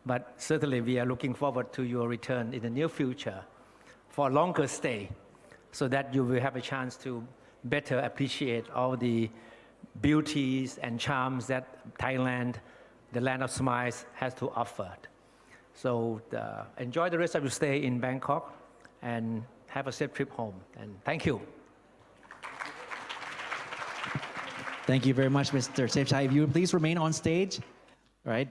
but certainly we are looking forward to your return in the near future for a longer stay, so that you will have a chance to better appreciate all the beauties and charms that Thailand, the land of smiles, has to offer. So enjoy the rest of your stay in Bangkok and have a safe trip home. And thank you. Thank you very much, Mr. Tepchai. If you would please remain on stage, right?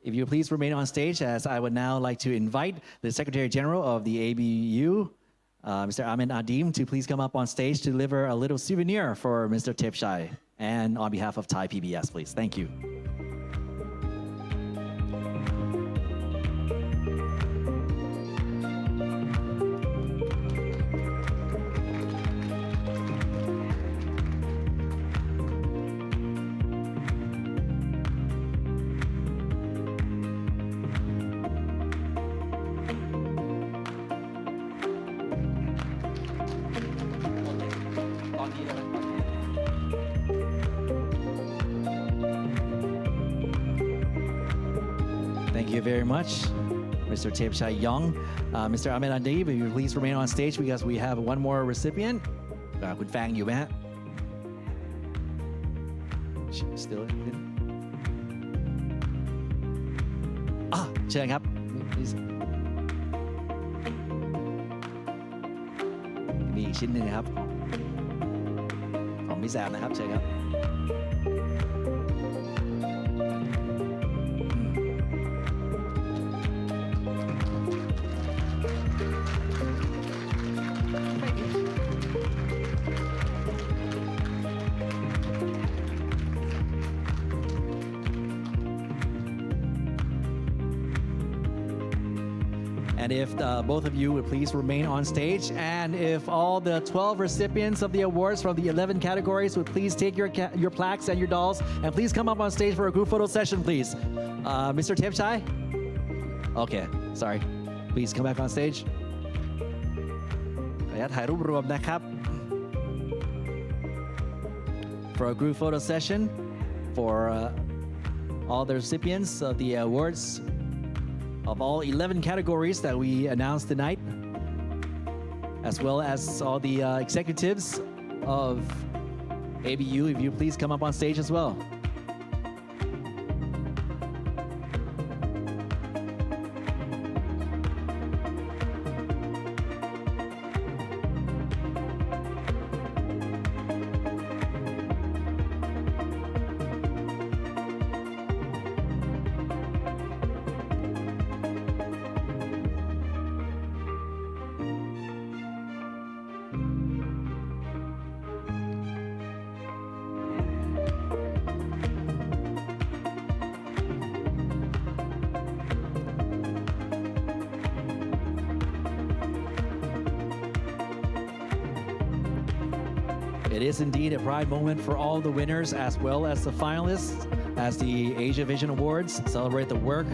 If you would please remain on stage, as I would now like to invite the Secretary General of the ABU, Mr. Ahmed Adim, to please come up on stage to deliver a little souvenir for Mr. Tepchai, and on behalf of Thai PBS, please. Thank you. Thank you very much, Mr. Tepchai Yong. Mr. Ahmed Adib, if you please remain on stage because we have one more recipient. คุณแฟงอยู่ไหมฮะ Still in? เชิญครับ Please. มีอีกชิ้นหนึ่งนะครับของพี่แซมนะครับเชิญครับ And if both of you would please remain on stage, and if all the 12 recipients of the awards from the 11 categories would please take your plaques and your dolls, and please come up on stage for a group photo session, please. Mr. Tepchai? Okay, sorry. Please come back on stage. ขออนุญาตถ่ายรูปรวมนะครับ For a group photo session for all the recipients of the awards of all 11 categories that we announced tonight, as well as all the executives of ABU, if you please come up on stage as well. It is indeed a pride moment for all the winners as well as the finalists, as the Asiavision Awards celebrate the work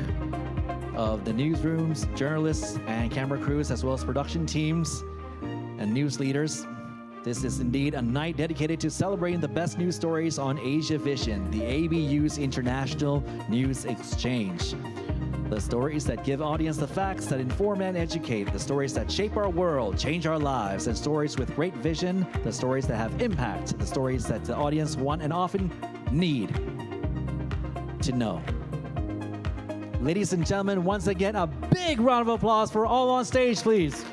of the newsrooms, journalists, and camera crews, as well as production teams and news leaders. This is indeed a night dedicated to celebrating the best news stories on Asiavision, the ABU's international news exchange. The stories that give audience the facts that inform and educate, the stories that shape our world, change our lives, and stories with great vision, the stories that have impact, the stories that the audience want and often need to know. Ladies and gentlemen, once again, a big round of applause for all on stage, please.